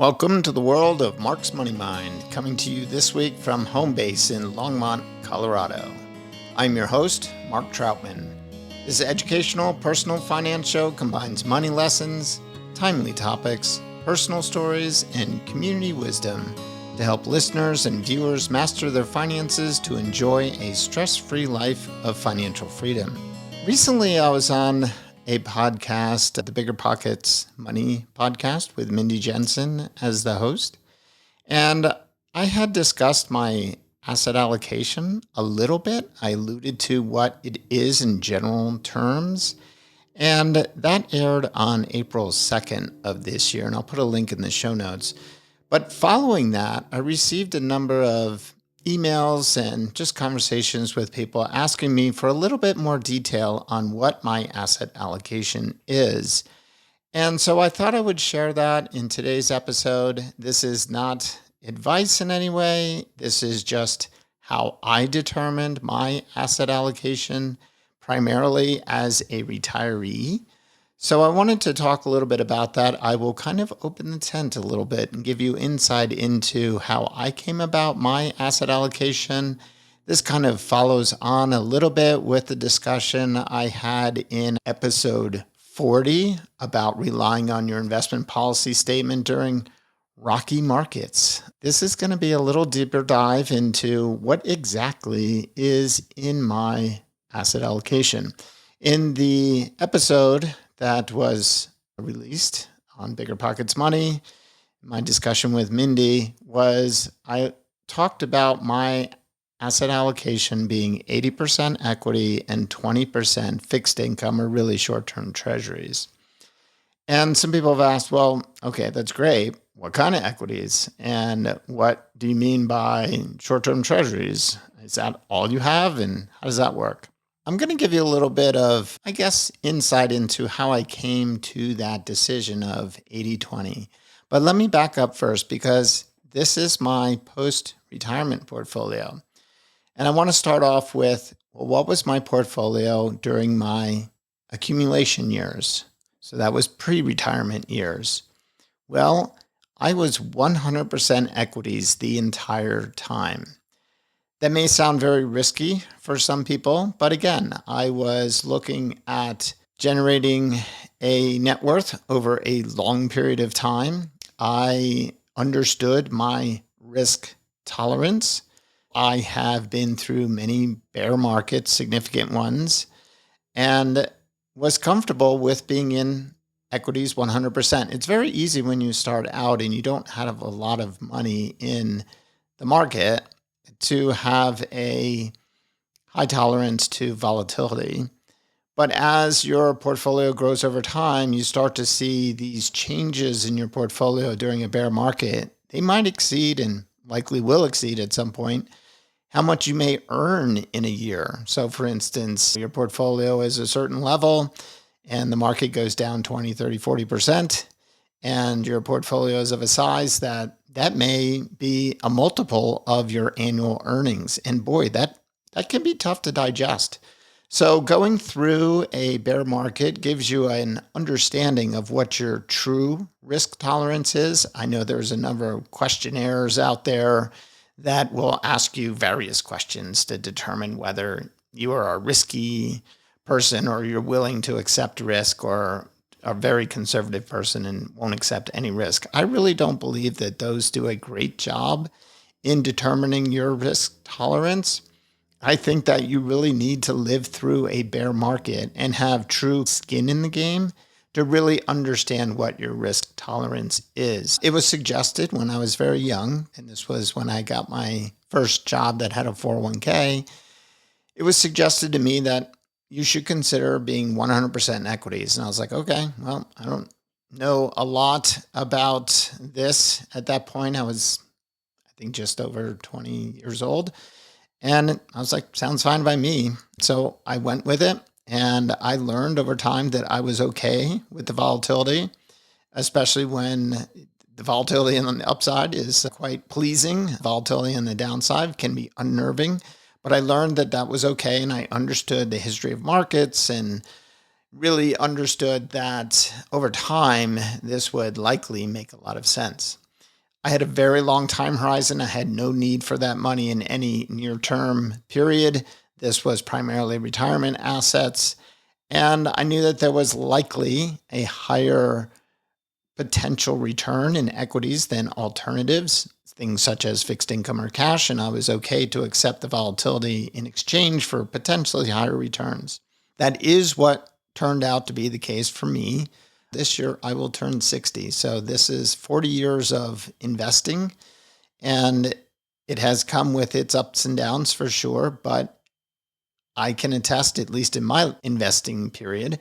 Welcome to the world of Mark's Money Mind, coming to you this week from home base in Longmont, Colorado. I'm your host, Mark Troutman. This educational personal finance show combines money lessons, timely topics, personal stories, and community wisdom to help listeners and viewers master their finances to enjoy a stress-free life of financial freedom. Recently, I was on a podcast, the BiggerPockets Money podcast with Mindy Jensen as the host. And I had discussed my asset allocation a little bit. I alluded to what it is in general terms. And that aired on April 2nd of this year. And I'll put a link in the show notes. But following that, I received a number of emails and just conversations with people asking me for a little bit more detail on what my asset allocation is. And so I thought I would share that in today's episode. This is not advice in any way. This is just how I determined my asset allocation, primarily as a retiree. So I wanted to talk a little bit about that. I will kind of open the tent a little bit and give you insight into how I came about my asset allocation. This kind of follows on a little bit with the discussion I had in episode 40 about relying on your investment policy statement during rocky markets. This is going to be a little deeper dive into what exactly is in my asset allocation. In the episode that was released on BiggerPockets Money, my discussion with Mindy was I talked about my asset allocation being 80% equity and 20% fixed income or really short-term treasuries. And some people have asked, well, okay, that's great. What kind of equities? And what do you mean by short-term treasuries? Is that all you have? And how does that work? I'm going to give you a little bit of, insight into how I came to that decision of 80-20. But let me back up first because this is my post-retirement portfolio. And I want to start off with, what was my portfolio during my accumulation years? So that was pre-retirement years. Well, I was 100% equities the entire time. That may sound very risky for some people, but again, I was looking at generating a net worth over a long period of time. I understood my risk tolerance. I have been through many bear markets, significant ones, and was comfortable with being in equities 100%. It's very easy when you start out and you don't have a lot of money in the market to have a high tolerance to volatility. But as your portfolio grows over time, you start to see these changes in your portfolio during a bear market. They might exceed and likely will exceed at some point how much you may earn in a year. So for instance, your portfolio is a certain level and the market goes down 20, 30, 40%, and your portfolio is of a size that may be a multiple of your annual earnings. And boy, that can be tough to digest. So going through a bear market gives you an understanding of what your true risk tolerance is. I know there's a number of questionnaires out there that will ask you various questions to determine whether you are a risky person or you're willing to accept risk or a very conservative person and won't accept any risk. I really don't believe that those do a great job in determining your risk tolerance. I think that you really need to live through a bear market and have true skin in the game to really understand what your risk tolerance is. It was suggested when I was very young, and this was when I got my first job that had a 401k, it was suggested to me that you should consider being 100% in equities. And I was like, okay, well, I don't know a lot about this. At that point, I was, just over 20 years old. And I was like, sounds fine by me. So I went with it. And I learned over time that I was okay with the volatility, especially when the volatility on the upside is quite pleasing. Volatility on the downside can be unnerving. But I learned that that was okay, and I understood the history of markets and really understood that over time, this would likely make a lot of sense. I had a very long time horizon. I had no need for that money in any near-term period. This was primarily retirement assets. And I knew that there was likely a higher potential return in equities than alternatives, things such as fixed income or cash. And I was okay to accept the volatility in exchange for potentially higher returns. That is what turned out to be the case for me. This year, I will turn 60. So this is 40 years of investing, and it has come with its ups and downs for sure. But I can attest, at least in my investing period,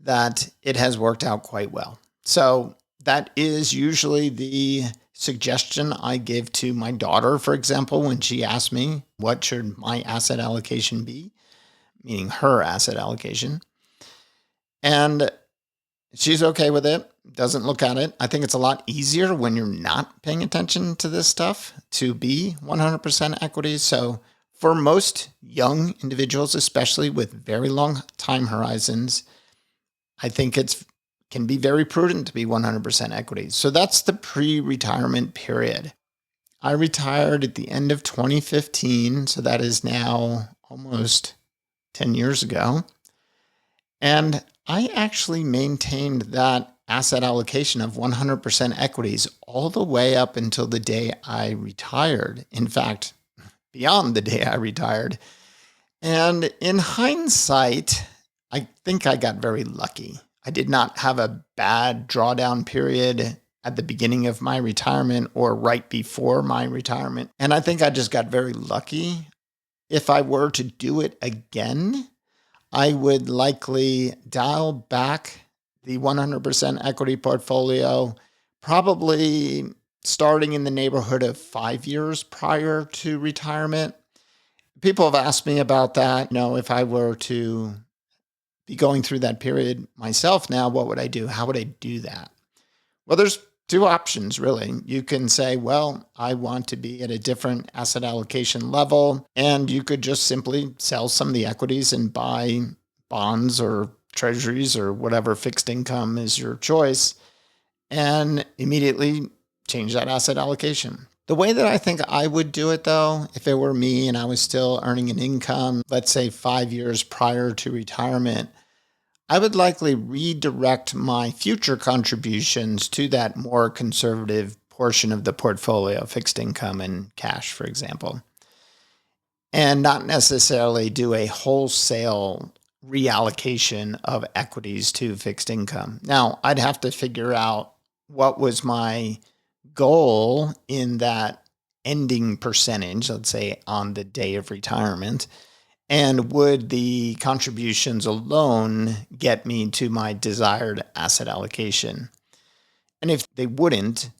that it has worked out quite well. So that is usually the suggestion I give to my daughter, for example, when she asks me, what should my asset allocation be? Meaning her asset allocation. And she's okay with it, doesn't look at it. I think it's a lot easier when you're not paying attention to this stuff to be 100% equities. So for most young individuals, especially with very long time horizons, I think it can be very prudent to be 100% equities. So that's the pre-retirement period. I retired at the end of 2015, so that is now almost 10 years ago. And I actually maintained that asset allocation of 100% equities all the way up until the day I retired. In fact, beyond the day I retired. And in hindsight, I think I got very lucky. I did not have a bad drawdown period at the beginning of my retirement or right before my retirement. And I think I just got very lucky. If I were to do it again, I would likely dial back the 100% equity portfolio, probably starting in the neighborhood of 5 years prior to retirement. People have asked me about that. If I were to be going through that period myself now, what would I do? How would I do that? Well, there's two options, really. You can say, well, I want to be at a different asset allocation level, and you could just simply sell some of the equities and buy bonds or treasuries or whatever fixed income is your choice, and immediately change that asset allocation. The way that I think I would do it, though, if it were me and I was still earning an income, let's say 5 years prior to retirement, I would likely redirect my future contributions to that more conservative portion of the portfolio, fixed income and cash, for example, and not necessarily do a wholesale reallocation of equities to fixed income. Now, I'd have to figure out what was my goal in that ending percentage, let's say on the day of retirement, and would the contributions alone get me to my desired asset allocation? And if they wouldn't,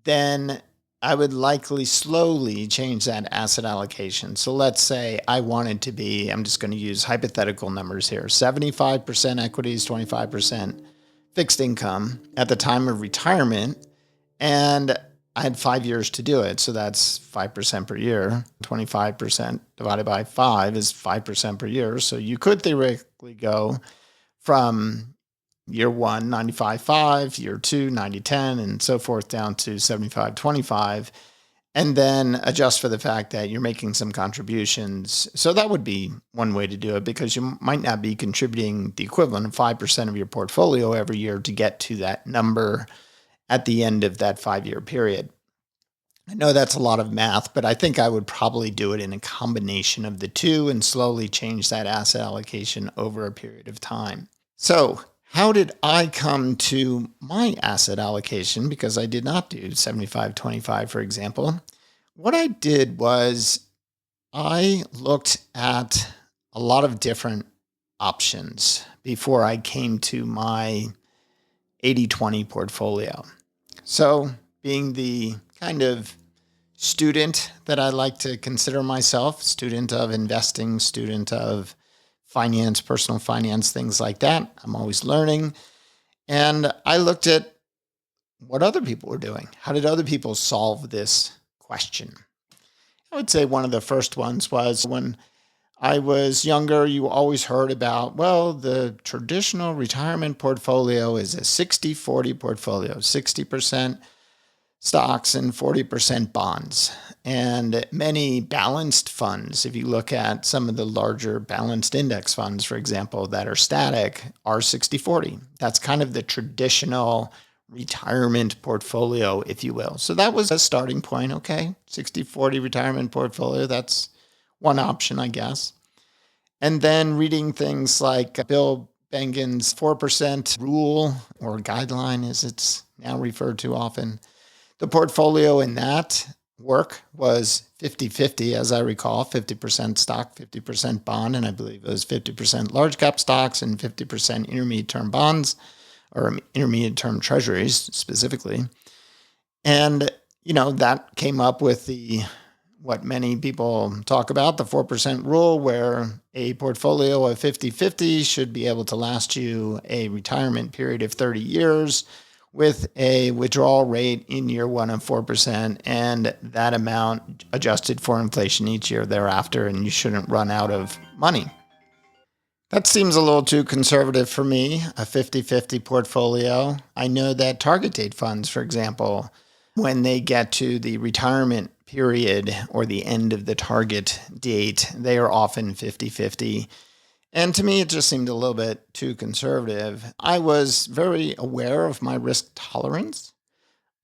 then I would likely slowly change that asset allocation. So let's say I wanted to be, I'm just going to use hypothetical numbers here, 75% equities, 25% fixed income at the time of retirement. And I had 5 years to do it. So that's 5% per year. 25% divided by 5 is 5% per year. So you could theoretically go from year one, 95.5, year two, 90.10, and so forth down to 75.25, and then adjust for the fact that you're making some contributions. So that would be one way to do it, because you might not be contributing the equivalent of 5% of your portfolio every year to get to that number at the end of that 5-year period. I know that's a lot of math, but I think I would probably do it in a combination of the two and slowly change that asset allocation over a period of time. So how did I come to my asset allocation? Because I did not do 75-25, for example. What I did was I looked at a lot of different options before I came to my 80-20 portfolio. So being the kind of student that I like to consider myself, student of investing, student of finance, personal finance, things like that, I'm always learning. And I looked at what other people were doing. How did other people solve this question? I would say one of the first ones was when I was younger, you always heard about, well, the traditional retirement portfolio is a 60-40 portfolio, 60% stocks and 40% bonds. And many balanced funds, if you look at some of the larger balanced index funds, for example, that are static, are 60-40. That's kind of the traditional retirement portfolio, if you will. So that was a starting point. Okay, 60-40 retirement portfolio. That's one option, I guess. And then reading things like Bill Bengen's 4% rule, or guideline as it's now referred to often. The portfolio in that work was 50-50, as I recall, 50% stock, 50% bond, and I believe it was 50% large cap stocks and 50% intermediate term bonds, or intermediate term treasuries specifically. And, that came up with what many people talk about, the 4% rule, where a portfolio of 50-50 should be able to last you a retirement period of 30 years with a withdrawal rate in year one of 4%, and that amount adjusted for inflation each year thereafter, and you shouldn't run out of money. That seems a little too conservative for me, a 50-50 portfolio. I know that target date funds, for example, when they get to the retirement period or the end of the target date, they are often 50-50. And to me, it just seemed a little bit too conservative. I was very aware of my risk tolerance.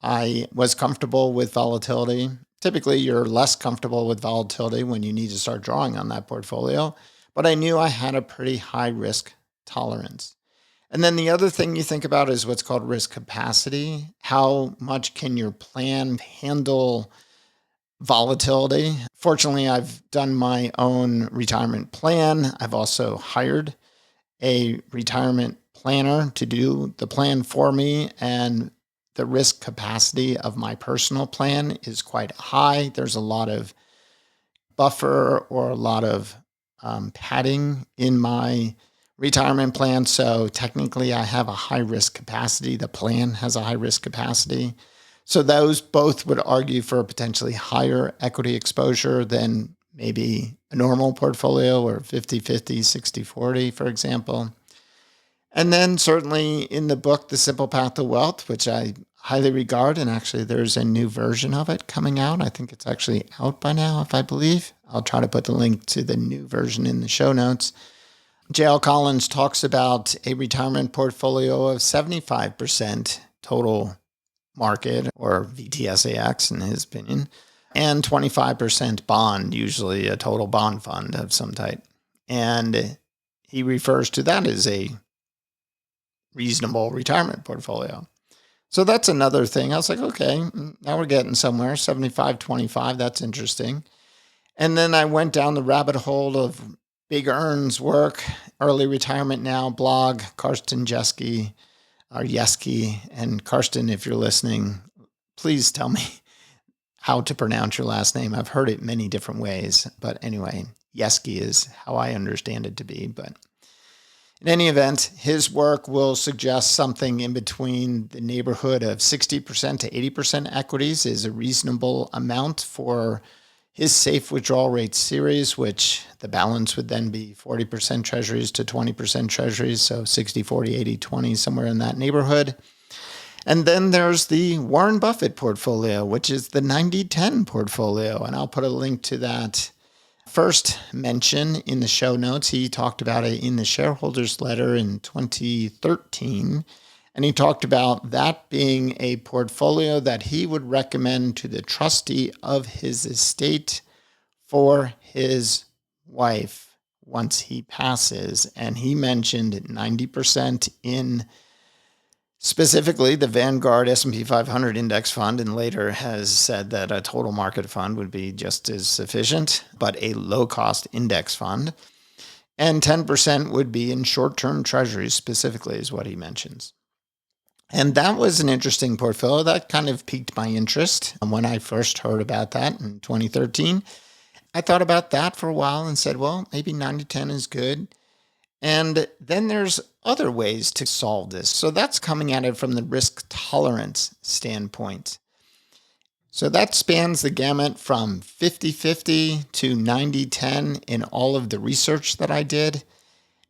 I was comfortable with volatility. Typically, you're less comfortable with volatility when you need to start drawing on that portfolio. But I knew I had a pretty high risk tolerance. And then the other thing you think about is what's called risk capacity. How much can your plan handle volatility? Fortunately, I've done my own retirement plan. I've also hired a retirement planner to do the plan for me, and the risk capacity of my personal plan is quite high. There's a lot of buffer or a lot of padding in my retirement plan. So technically, I have a high risk capacity. The plan has a high risk capacity. So those both would argue for a potentially higher equity exposure than maybe a normal portfolio, or 50-50, 60-40, for example. And then certainly in the book, The Simple Path to Wealth, which I highly regard, and actually there's a new version of it coming out. I think it's actually out by now, if I believe. I'll try to put the link to the new version in the show notes. J.L. Collins talks about a retirement portfolio of 75% total market, or VTSAX in his opinion, and 25% bond, usually a total bond fund of some type. And he refers to that as a reasonable retirement portfolio. So that's another thing. I was like, okay, now we're getting somewhere. 75-25, that's interesting. And then I went down the rabbit hole of Big Earn's work, Early Retirement Now blog, Karsten Jeske, or Yeski. And Karsten, if you're listening, please tell me how to pronounce your last name. I've heard it many different ways, but anyway, Yeski is how I understand it to be. But in any event, his work will suggest something in between the neighborhood of 60% to 80% equities is a reasonable amount for his safe withdrawal rate series, which the balance would then be 40% treasuries to 20% treasuries, so 60-40, 80-20, somewhere in that neighborhood. And then there's the Warren Buffett portfolio, which is the 90-10 portfolio, and I'll put a link to that first mention in the show notes. He talked about it in the shareholders letter in 2013, and he talked about that being a portfolio that he would recommend to the trustee of his estate for his wife once he passes. And he mentioned 90% in specifically the Vanguard S&P 500 index fund, and later has said that a total market fund would be just as sufficient, but a low-cost index fund. And 10% would be in short-term treasuries specifically, is what he mentions. And that was an interesting portfolio. That kind of piqued my interest when I first heard about that in 2013. I thought about that for a while and said, well, maybe 90-10 is good. And then there's other ways to solve this. So that's coming at it from the risk tolerance standpoint. So that spans the gamut from 50-50 to 90-10 in all of the research that I did.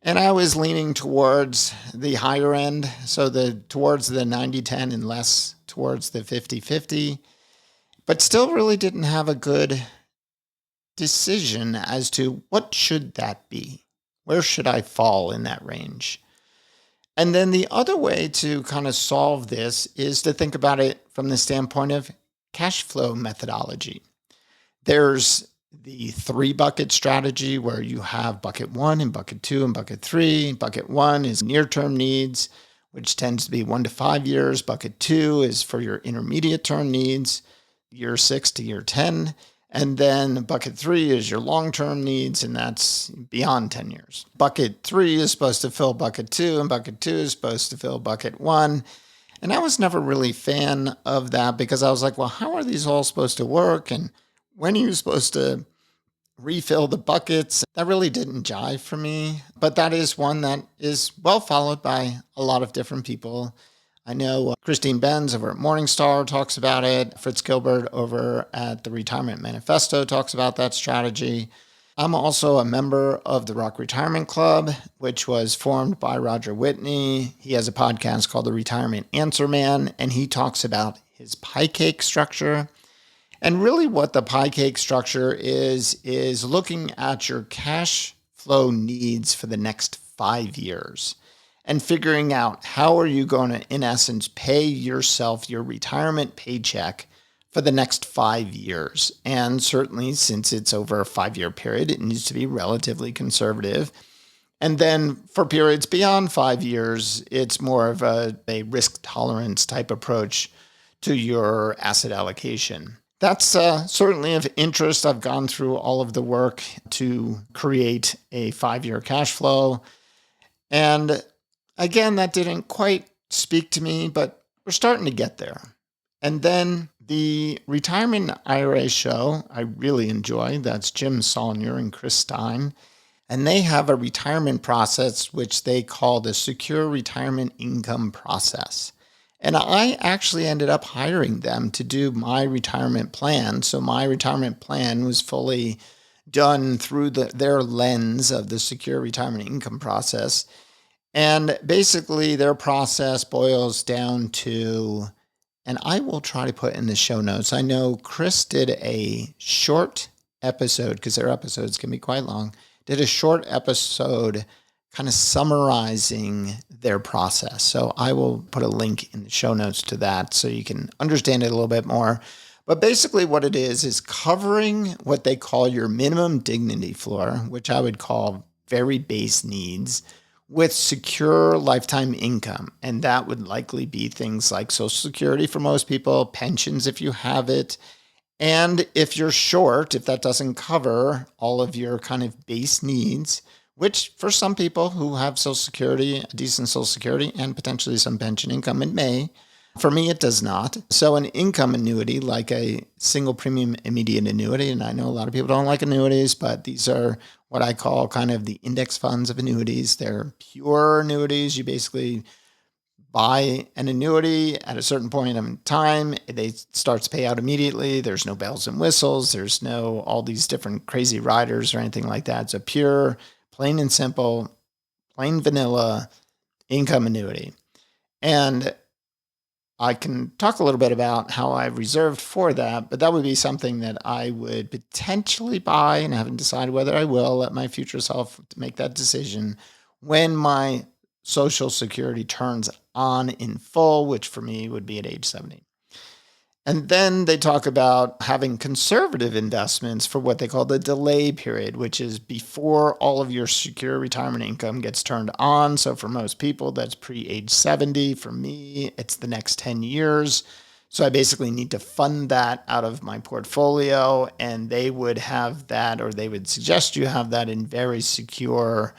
And I was leaning towards the higher end, so towards the 90-10 and less towards the 50-50, but still really didn't have a good decision as to what should that be? Where should I fall in that range? And then the other way to kind of solve this is to think about it from the standpoint of cash flow methodology. There's the 3-bucket strategy where you have bucket 1 and bucket 2 and bucket 3. Bucket 1 is near-term needs, which tends to be 1 to 5 years. Bucket 2 is for your intermediate term needs, year 6 to year 10. And then bucket 3 is your long-term needs, and that's beyond 10 years. Bucket 3 is supposed to fill bucket 2, and bucket 2 is supposed to fill bucket 1. And I was never really a fan of that because I was like, well, how are these all supposed to work? And when are you supposed to refill the buckets? That really didn't jive for me. But that is one that is well followed by a lot of different people. I know Christine Benz over at Morningstar talks about it. Fritz Gilbert over at the Retirement Manifesto talks about that strategy. I'm also a member of the Rock Retirement Club, which was formed by Roger Whitney. He has a podcast called The Retirement Answer Man, and he talks about his pie cake structure. And really what the pie cake structure is looking at your cash flow needs for the next 5 years and figuring out how are you going to, in essence, pay yourself your retirement paycheck for the next 5 years. And certainly since it's over a 5-year period, it needs to be relatively conservative. And then for periods beyond 5 years, it's more of a risk tolerance type approach to your asset allocation. That's certainly of interest. I've gone through all of the work to create a 5-year cash flow. And again, that didn't quite speak to me, but we're starting to get there. And then the Retirement IRA show, I really enjoy. That's Jim Saulnier and Chris Stein. And they have a retirement process which they call the Secure Retirement Income Process. And I actually ended up hiring them to do my retirement plan. So my retirement plan was fully done through their lens of the Secure Retirement Income Process. And basically their process boils down to, and I will try to put in the show notes. I know Chris did a short episode, because their episodes can be quite long, did a short episode kind of summarizing their process. So I will put a link in the show notes to that so you can understand it a little bit more. But basically what it is covering what they call your minimum dignity floor, which I would call very base needs, with secure lifetime income. And that would likely be things like Social Security for most people, pensions if you have it. And if you're short, if that doesn't cover all of your kind of base needs, which for some people who have Social Security, a decent Social Security, and potentially some pension income, it may. For me, it does not. So an income annuity, like a single premium immediate annuity, and I know a lot of people don't like annuities, but these are what I call kind of the index funds of annuities. They're pure annuities. You basically buy an annuity at a certain point in time. They start to pay out immediately. There's no bells and whistles. There's no all these different crazy riders or anything like that. It's a pure, plain and simple, plain vanilla income annuity. And I can talk a little bit about how I've reserved for that, but that would be something that I would potentially buy, and I haven't decided whether I will. Let my future self make that decision when my Social Security turns on in full, which for me would be at age 70. And then they talk about having conservative investments for what they call the delay period, which is before all of your secure retirement income gets turned on. So for most people, that's pre-age 70. For me, it's the next 10 years. So I basically need to fund that out of my portfolio, and they would have that, or they would suggest you have that in very secure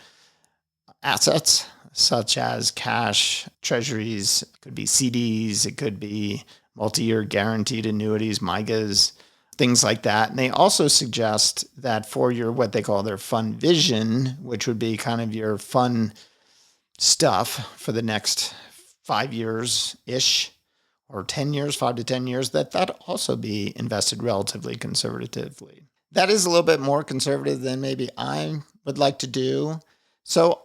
assets, such as cash, treasuries, it could be CDs, it could be multi-year guaranteed annuities, MYGAs, things like that. And they also suggest that for your, what they call their fund vision, which would be kind of your fun stuff for the next 5 years-ish, or 10 years, 5 to 10 years, that also be invested relatively conservatively. That is a little bit more conservative than maybe I would like to do. So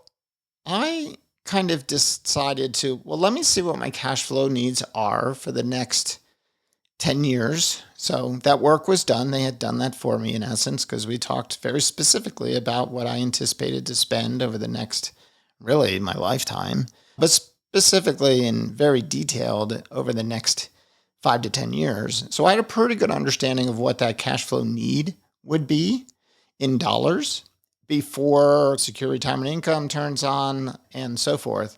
I kind of decided to, well, let me see what my cash flow needs are for the next 10 years. So that work was done. They had done that for me in essence, because we talked very specifically about what I anticipated to spend over the next, really my lifetime, but specifically and very detailed over the next 5 to 10 years. So I had a pretty good understanding of what that cash flow need would be in dollars before secure retirement income turns on and so forth.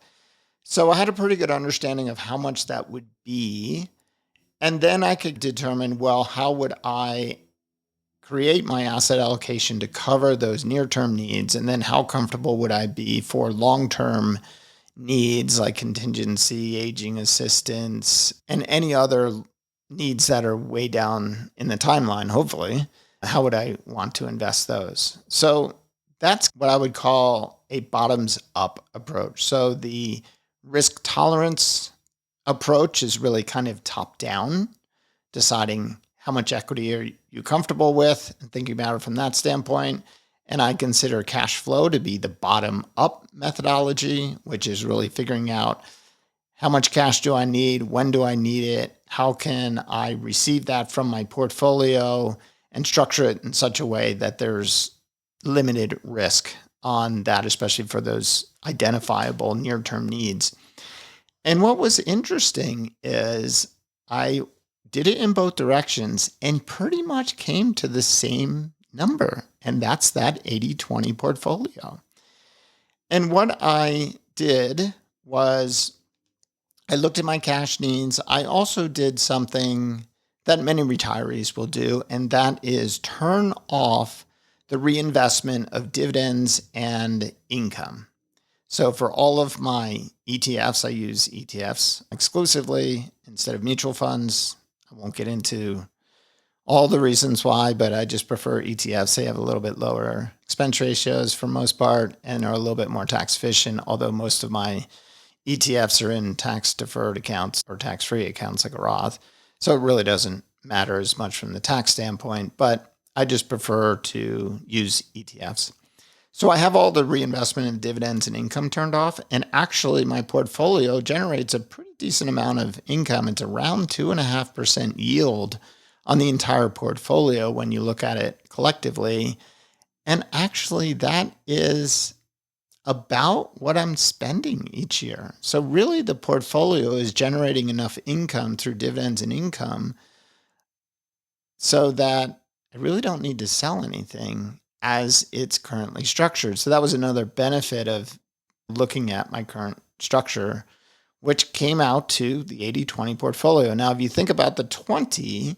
So I had a pretty good understanding of how much that would be. And then I could determine, well, how would I create my asset allocation to cover those near-term needs? And then how comfortable would I be for long-term needs like contingency, aging assistance, and any other needs that are way down in the timeline, hopefully? How would I want to invest those? So that's what I would call a bottoms-up approach. So the risk tolerance approach is really kind of top-down, deciding how much equity are you comfortable with and thinking about it from that standpoint. And I consider cash flow to be the bottom-up methodology, which is really figuring out how much cash do I need, when do I need it, how can I receive that from my portfolio, and structure it in such a way that there's limited risk on that, especially for those identifiable near-term needs. And what was interesting is I did it in both directions and pretty much came to the same number, and that's that 80-20 portfolio. And what I did was I looked at my cash needs. I also did something that many retirees will do, and that is turn off the reinvestment of dividends and income. So for all of my ETFs, I use ETFs exclusively instead of mutual funds. I won't get into all the reasons why, but I just prefer ETFs. They have a little bit lower expense ratios for most part and are a little bit more tax efficient, although most of my ETFs are in tax deferred accounts or tax-free accounts like a Roth. So it really doesn't matter as much from the tax standpoint, but I just prefer to use ETFs. So I have all the reinvestment in dividends and income turned off, and actually my portfolio generates a pretty decent amount of income. It's around 2.5% yield on the entire portfolio when you look at it collectively. And actually that is about what I'm spending each year. So really the portfolio is generating enough income through dividends and income so that I really don't need to sell anything as it's currently structured. So that was another benefit of looking at my current structure, which came out to the 80-20 portfolio. Now, if you think about the 20,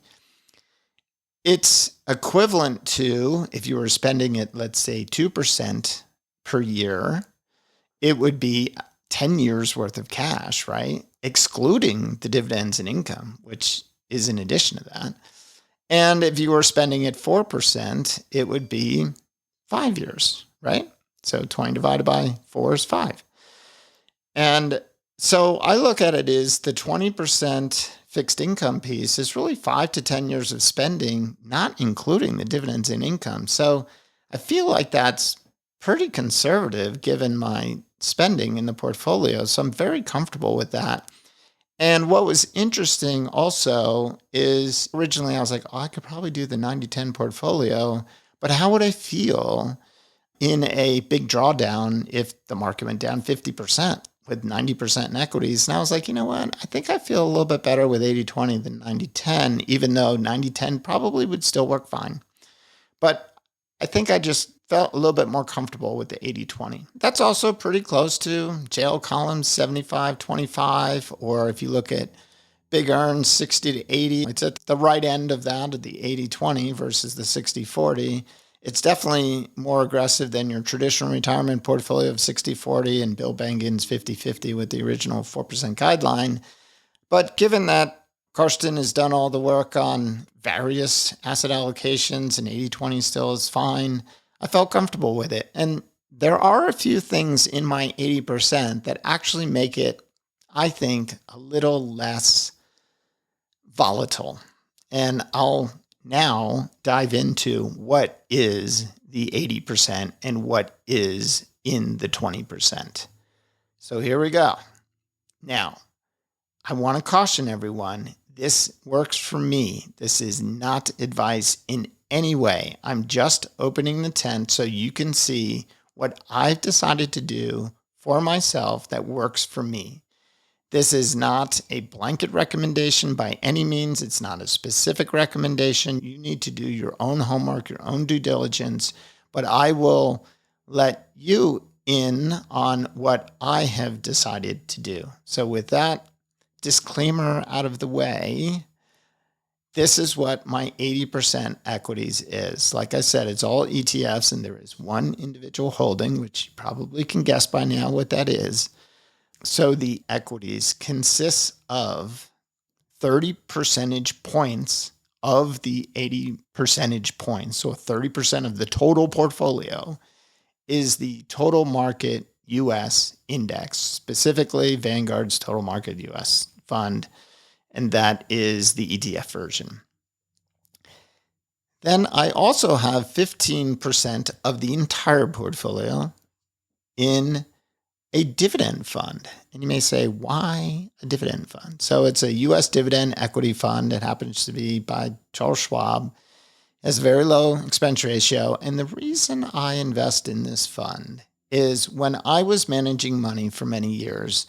it's equivalent to, if you were spending it, let's say 2% per year, it would be 10 years worth of cash, right? Excluding the dividends and income, which is in addition to that. And if you were spending it 4%, it would be 5 years, right? So 20 divided by 4 is 5. And so I look at it as the 20% fixed income piece is really 5 to 10 years of spending, not including the dividends and income. So I feel like that's pretty conservative given my spending in the portfolio. So I'm very comfortable with that. And what was interesting also is originally I was like, oh, I could probably do the 90-10 portfolio, but how would I feel in a big drawdown if the market went down 50% with 90% in equities? And I was like, you know what? I think I feel a little bit better with 80-20 than 90-10, even though 90-10 probably would still work fine. But I think I just felt a little bit more comfortable with the 80-20. That's also pretty close to J.L. Collins' 75-25, or if you look at Big Earn's 60-80, it's at the right end of that, of the 80-20 versus the 60-40. It's definitely more aggressive than your traditional retirement portfolio of 60-40 and Bill Bengen's 50-50 with the original 4% guideline. But given that Karsten has done all the work on various asset allocations and 80-20 still is fine, I felt comfortable with it. And there are a few things in my 80% that actually make it, I think, a little less volatile. And I'll now dive into what is the 80% and what is in the 20%. So here we go. Now, I want to caution everyone, this works for me. This is not advice in any way. I'm just opening the tent so you can see what I've decided to do for myself that works for me. This is not a blanket recommendation by any means. It's not a specific recommendation. You need to do your own homework, your own due diligence, but I will let you in on what I have decided to do. So with that disclaimer out of the way, this is what my 80% equities is. Like I said, it's all ETFs, and there is one individual holding, which you probably can guess by now what that is. So the equities consists of 30 percentage points of the 80 percentage points. So 30% of the total portfolio is the total market US index, specifically Vanguard's total market US fund, and that is the ETF version. Then I also have 15% of the entire portfolio in a dividend fund. And you may say, why a dividend fund? So it's a US dividend equity fund. It happens to be by Charles Schwab. It has a very low expense ratio. And the reason I invest in this fund is when I was managing money for many years,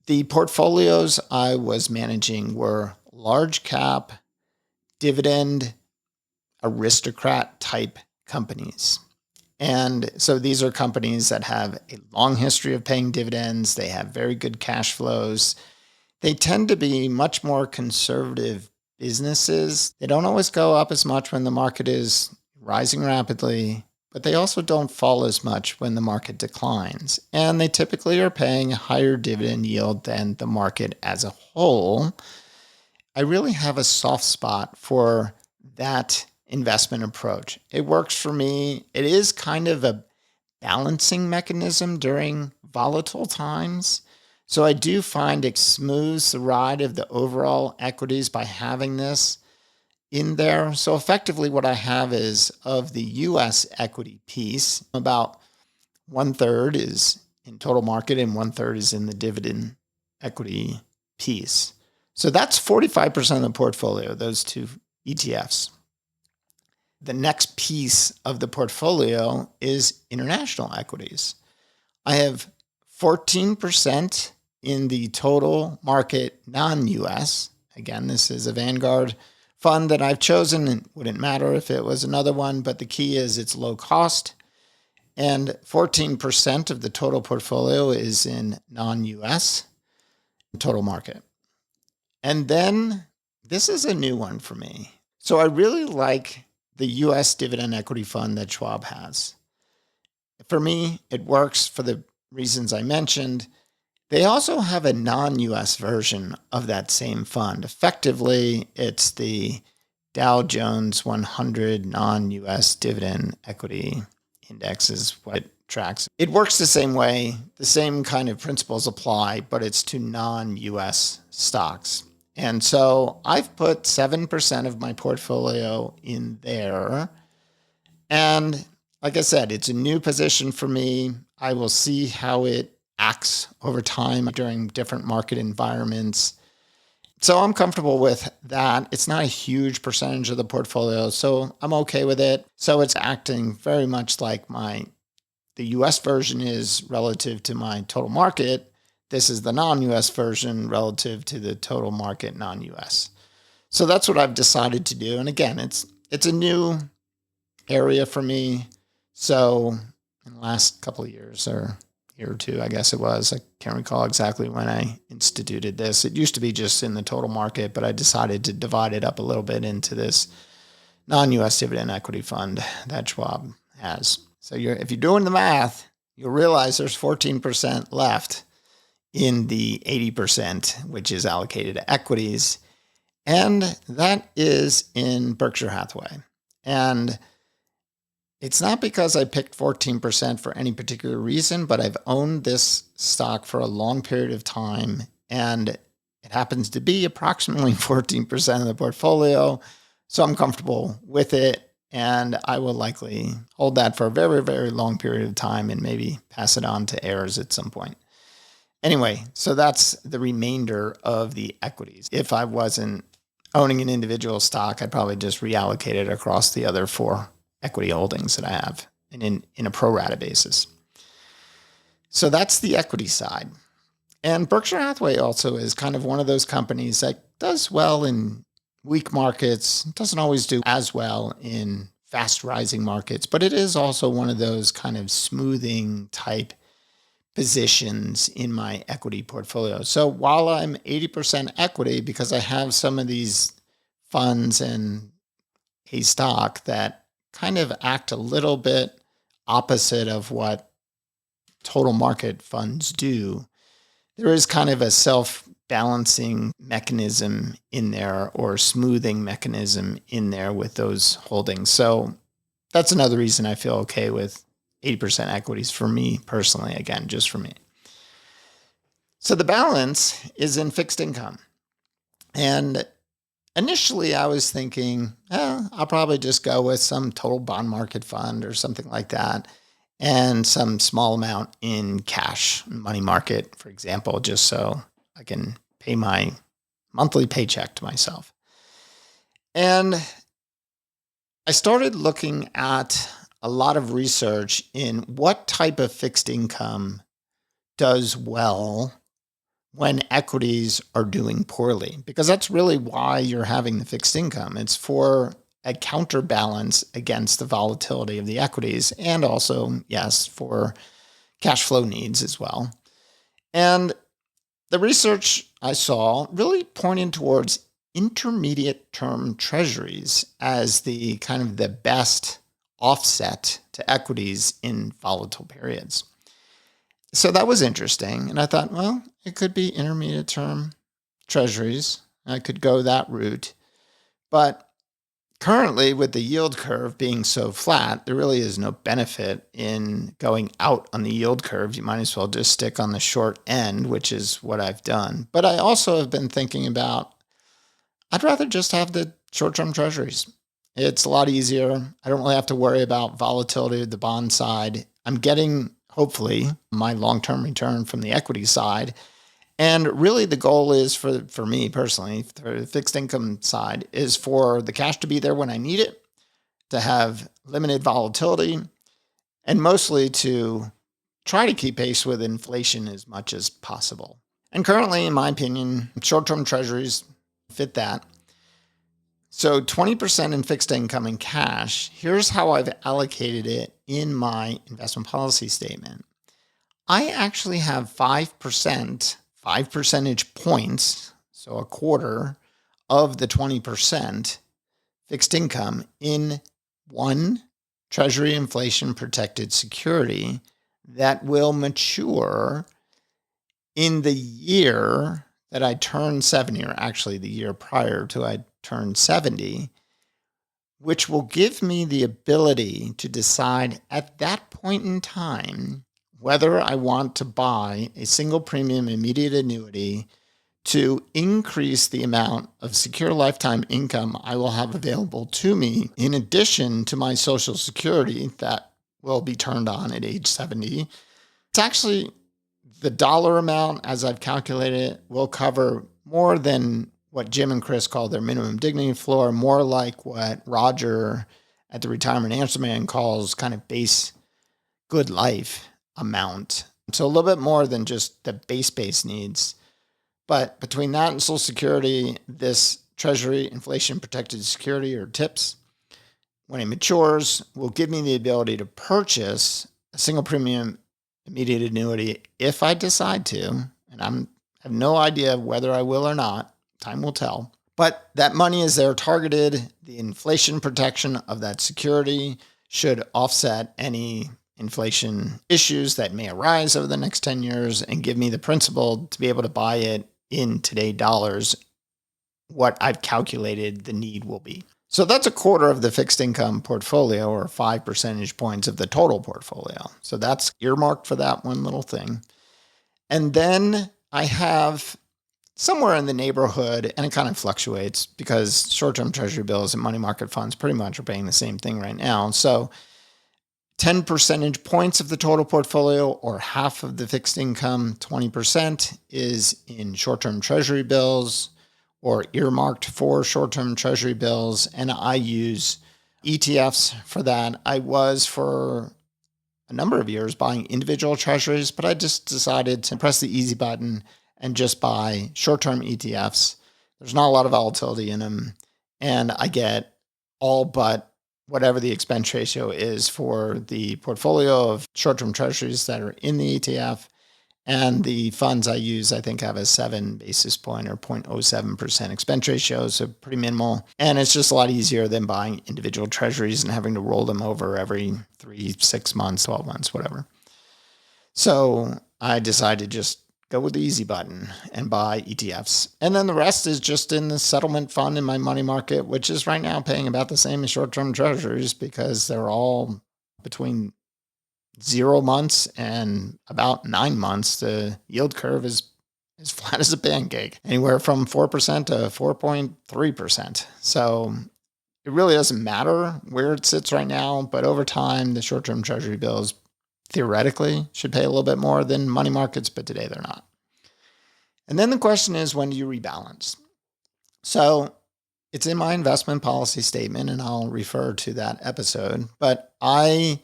the portfolios I was managing were large cap, dividend, aristocrat type companies. And so these are companies that have a long history of paying dividends. They have very good cash flows. They tend to be much more conservative businesses. They don't always go up as much when the market is rising rapidly, but they also don't fall as much when the market declines. And they typically are paying a higher dividend yield than the market as a whole. I really have a soft spot for that investment approach. It works for me. It is kind of a balancing mechanism during volatile times. So I do find it smooths the ride of the overall equities by having this in there. So effectively what I have is of the US equity piece, about 1/3 is in total market and 1/3 is in the dividend equity piece. So that's 45% of the portfolio, those two ETFs. The next piece of the portfolio is international equities. I have 14% in the total market non-US. Again, this is a Vanguard fund that I've chosen. It wouldn't matter if it was another one, but the key is it's low cost. And 14% of the total portfolio is in non-US total market. And then this is a new one for me. So I really like the US dividend equity fund that Schwab has. For me, it works for the reasons I mentioned. They also have a non-US version of that same fund. Effectively, it's the Dow Jones 100 non-US dividend equity index is what it tracks. It works the same way. The same kind of principles apply, but it's to non-US stocks. And so I've put 7% of my portfolio in there. And like I said, it's a new position for me. I will see how it acts over time during different market environments. So I'm comfortable with that. It's not a huge percentage of the portfolio, so I'm okay with it. So it's acting very much like the US version is relative to my total market. This is the non-US version relative to the total market non-US. So that's what I've decided to do. And again, it's a new area for me. So in the last couple of years, or year or two, I guess it was, I can't recall exactly when I instituted this. It used to be just in the total market, but I decided to divide it up a little bit into this non-US dividend equity fund that Schwab has. So if you're doing the math, you'll realize there's 14% left in the 80%, which is allocated to equities. And that is in Berkshire Hathaway. And it's not because I picked 14% for any particular reason, but I've owned this stock for a long period of time. And it happens to be approximately 14% of the portfolio. So I'm comfortable with it. And I will likely hold that for a very, very long period of time and maybe pass it on to heirs at some point. Anyway, so that's the remainder of the equities. If I wasn't owning an individual stock, I'd probably just reallocate it across the other 4 equity holdings that I have in a pro rata basis. So that's the equity side. And Berkshire Hathaway also is kind of one of those companies that does well in weak markets, doesn't always do as well in fast rising markets, but it is also one of those kind of smoothing type positions in my equity portfolio. So while I'm 80% equity, because I have some of these funds and a stock that kind of act a little bit opposite of what total market funds do, there is kind of a self-balancing mechanism in there or smoothing mechanism in there with those holdings. So that's another reason I feel okay with 80% equities for me personally, again, just for me. So the balance is in fixed income. And initially I was thinking, I'll probably just go with some total bond market fund or something like that, and some small amount in cash, money market, for example, just so I can pay my monthly paycheck to myself. And I started looking at a lot of research in what type of fixed income does well when equities are doing poorly, because that's really why you're having the fixed income. It's for a counterbalance against the volatility of the equities, and also, yes, for cash flow needs as well. And the research I saw really pointed towards intermediate term treasuries as the kind of the best offset to equities in volatile periods. So that was interesting. And I thought, well, it could be intermediate term treasuries. I could go that route. But currently, with the yield curve being so flat, there really is no benefit in going out on the yield curve. You might as well just stick on the short end, which is what I've done. But I also have been thinking about, I'd rather just have the short-term treasuries. It's a lot easier. I don't really have to worry about volatility of the bond side. I'm getting, hopefully, my long-term return from the equity side. And really the goal is for me personally, for the fixed income side, is for the cash to be there when I need it, to have limited volatility, and mostly to try to keep pace with inflation as much as possible. And currently, in my opinion, short-term treasuries fit that. So 20% in fixed income and cash, here's how I've allocated it in my investment policy statement. I actually have 5%, 5 percentage points, so a quarter of the 20% fixed income in one Treasury inflation protected security that will mature in the year that I turn 70, or actually the year prior to I turn 70, which will give me the ability to decide at that point in time whether I want to buy a single premium immediate annuity to increase the amount of secure lifetime income I will have available to me, in addition to my Social Security that will be turned on at age 70. It's actually the dollar amount, as I've calculated it, will cover more than what Jim and Chris call their minimum dignity floor, more like what Roger at the Retirement Answer Man calls kind of base good life amount. So a little bit more than just the base needs. But between that and Social Security, this Treasury inflation protected security, or TIPS, when it matures, will give me the ability to purchase a single premium immediate annuity if I decide to. And I have no idea whether I will or not. Time will tell. But that money is there targeted. The inflation protection of that security should offset any inflation issues that may arise over the next 10 years and give me the principal to be able to buy it in today dollars, what I've calculated the need will be. So that's a quarter of the fixed income portfolio, or 5 percentage points of the total portfolio. So that's earmarked for that one little thing. And then I have somewhere in the neighborhood, and it kind of fluctuates because short-term treasury bills and money market funds pretty much are paying the same thing right now. So 10 percentage points of the total portfolio, or half of the fixed income, 20%, is in short-term treasury bills or earmarked for short-term treasury bills. And I use ETFs for that. I was for a number of years buying individual treasuries, but I just decided to press the easy button and just buy short-term ETFs. There's not a lot of volatility in them, and I get all but whatever the expense ratio is for the portfolio of short-term treasuries that are in the ETF. And the funds I use, I think, have a 7 basis point or 0.07% expense ratio, so pretty minimal. And it's just a lot easier than buying individual treasuries and having to roll them over every 3, 6 months, 12 months, whatever. So I decided to just go with the easy button and buy ETFs. And then the rest is just in the settlement fund in my money market, which is right now paying about the same as short-term treasuries because they're all between 0 months and about 9 months. The yield curve is as flat as a pancake, anywhere from 4% to 4.3%. So it really doesn't matter where it sits right now, but over time, the short-term treasury bills theoretically should pay a little bit more than money markets, but today they're not. And then the question is, when do you rebalance? So it's in my investment policy statement, and I'll refer to that episode, but I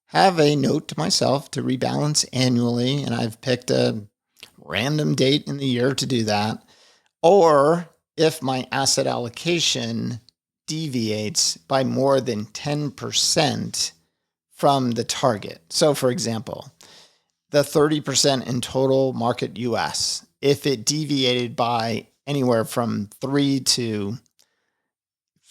have a note to myself to rebalance annually, and I've picked a random date in the year to do that. Or if my asset allocation deviates by more than 10% from the target. So for example, the 30% in total market US, if it deviated by anywhere from 3 to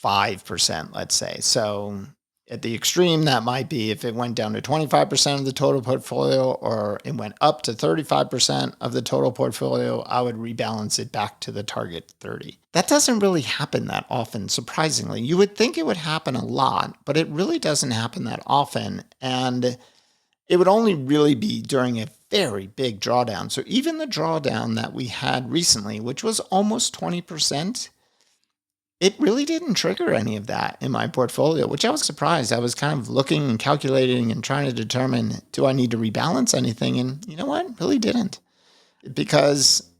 5%, let's say. So at the extreme, that might be if it went down to 25% of the total portfolio, or it went up to 35% of the total portfolio, I would rebalance it back to the target 30. That doesn't really happen that often, surprisingly. You would think it would happen a lot, but it really doesn't happen that often. And it would only really be during a very big drawdown. So even the drawdown that we had recently, which was almost 20%, it really didn't trigger any of that in my portfolio, which I was surprised. I was kind of looking and calculating and trying to determine, do I need to rebalance anything? And you know what? Really didn't, because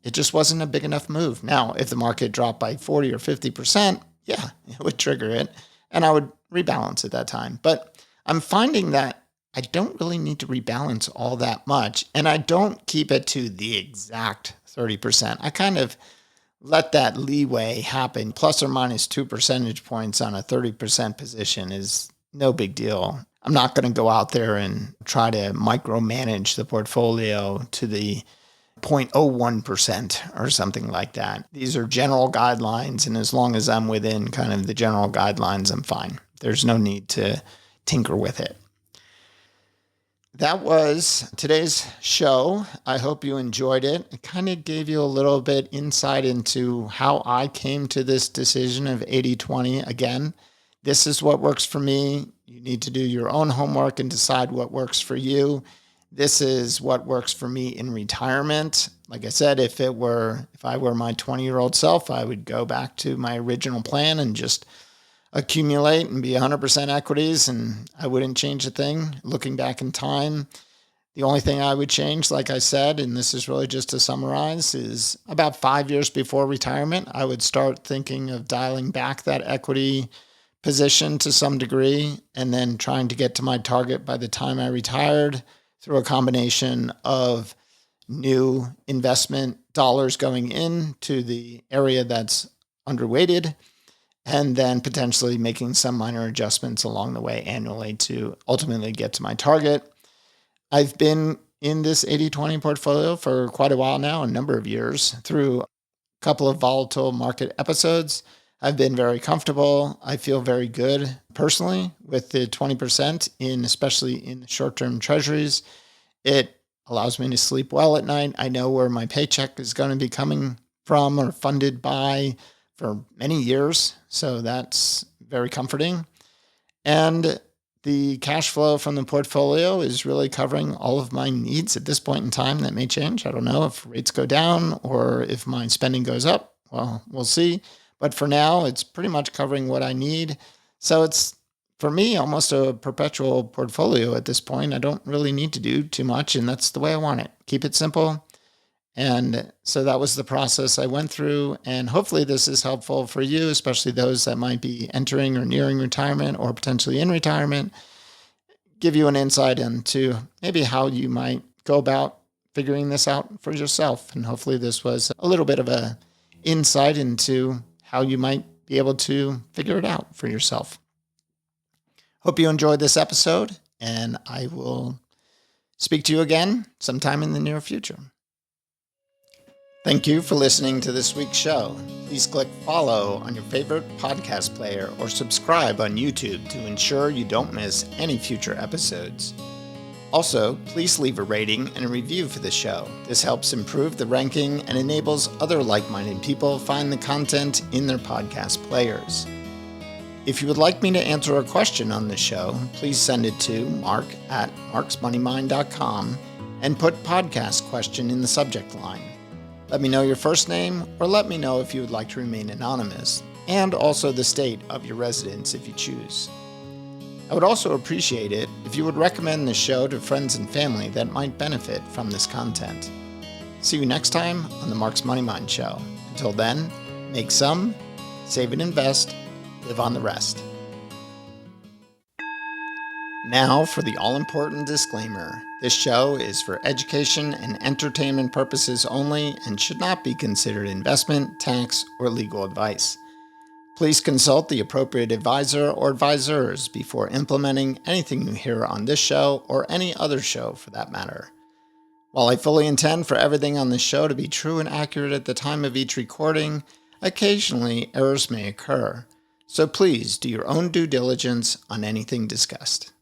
it just wasn't a big enough move. Now, if the market dropped by 40 or 50%, yeah, it would trigger it, and I would rebalance at that time. But I'm finding that I don't really need to rebalance all that much, and I don't keep it to the exact 30%. I kind of let that leeway happen. Plus or minus 2 percentage points on a 30% position is no big deal. I'm not going to go out there and try to micromanage the portfolio to the 0.01% or something like that. These are general guidelines, and as long as I'm within kind of the general guidelines, I'm fine. There's no need to tinker with it. That was today's show. I hope you enjoyed it. It kind of gave you a little bit insight into how I came to this decision of 80-20. Again, this is what works for me. You need to do your own homework and decide what works for you. This is what works for me in retirement. Like I said, if I were my 20-year-old self, I would go back to my original plan and just accumulate and be 100% equities, and I wouldn't change a thing. Looking back in time, the only thing I would change, like I said, and this is really just to summarize, is about 5 years before retirement, I would start thinking of dialing back that equity position to some degree, and then trying to get to my target by the time I retired through a combination of new investment dollars going into the area that's underweighted, and then potentially making some minor adjustments along the way annually to ultimately get to my target. I've been in this 80-20 portfolio for quite a while now, a number of years, through a couple of volatile market episodes. I've been very comfortable. I feel very good personally with the 20% especially in short-term treasuries. It allows me to sleep well at night. I know where my paycheck is going to be coming from or funded by for many years. So that's very comforting. And the cash flow from the portfolio is really covering all of my needs at this point in time. That may change. I don't know if rates go down or if my spending goes up. Well, we'll see. But for now, it's pretty much covering what I need. So it's for me, almost a perpetual portfolio at this point. I don't really need to do too much, and that's the way I want it. Keep it simple. And so that was the process I went through. And hopefully this is helpful for you, especially those that might be entering or nearing retirement or potentially in retirement. Give you an insight into maybe how you might go about figuring this out for yourself. And hopefully this was a little bit of a insight into how you might be able to figure it out for yourself. Hope you enjoyed this episode, and I will speak to you again sometime in the near future. Thank you for listening to this week's show. Please click follow on your favorite podcast player or subscribe on YouTube to ensure you don't miss any future episodes. Also, please leave a rating and a review for the show. This helps improve the ranking and enables other like-minded people find the content in their podcast players. If you would like me to answer a question on the show, please send it to mark@marksmoneymind.com and put podcast question in the subject line. Let me know your first name, or let me know if you would like to remain anonymous, and also the state of your residence if you choose. I would also appreciate it if you would recommend the show to friends and family that might benefit from this content. See you next time on the Mark's Money Mind Show. Until then, make some, save and invest, live on the rest. Now for the all-important disclaimer. This show is for education and entertainment purposes only and should not be considered investment, tax, or legal advice. Please consult the appropriate advisor or advisors before implementing anything you hear on this show or any other show for that matter. While I fully intend for everything on this show to be true and accurate at the time of each recording, occasionally errors may occur. So please do your own due diligence on anything discussed.